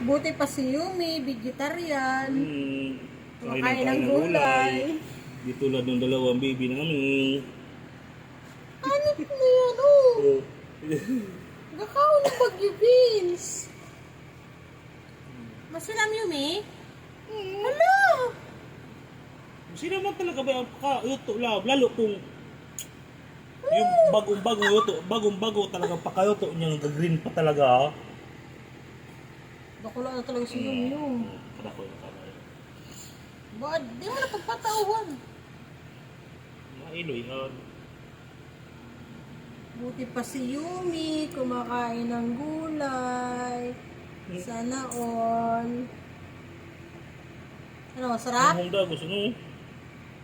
Buti pa si Yumi, vegetarian. Kain Kumakain ng ng gulay. Di tulad ng dalawang baby namin. Ano na yan, oh? Gakaw ng Bagyo Beans. Masilam, Yumi? Hala! Sino naman talaga ba ang pakayuto lalo kung yung bagong-bagong yuto, bagong-bago talaga pakayuto niya green pa talaga. Bakula na talaga si Yumi, oh. Kada ko yung kamay. Ba't di mo na pagpatauhan? Mailoy yan. Buti pa si Yumi, kumakain ng gulay. Sana all. Ano, masarap? Ang hunda gusto mo.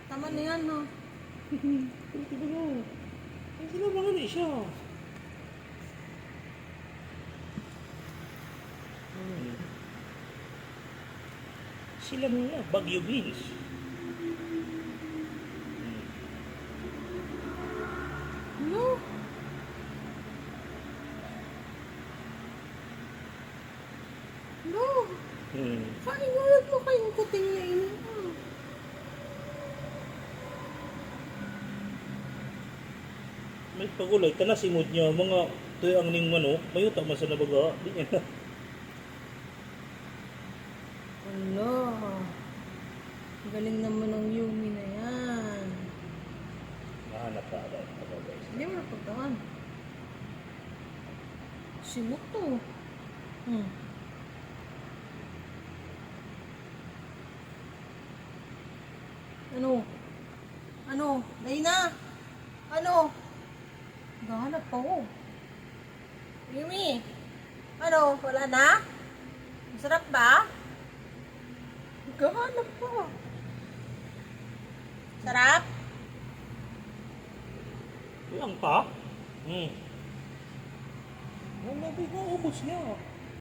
Tama na yan, no? Ito ba mo? Ang sila mga na siya. Sila mga Bagyo Beans. No? No? Kain mo lang mo kayong kuting na ini. May pagulay ka na simod niya mga tuyang ning manok. Mayuta man sa nabaga. Di niya. Ano? Galing naman ng Yumi na yan. Mahanap ka agad. Hindi mo na pagtaan. Simot to. Ano? Ano? Dayna? Ano? Gahanap pa ko. Yumi? Ano? Wala na? Masarap ba? Gahanap pa. Sarap? Tuyang pa? Ang labi ko ubos niya.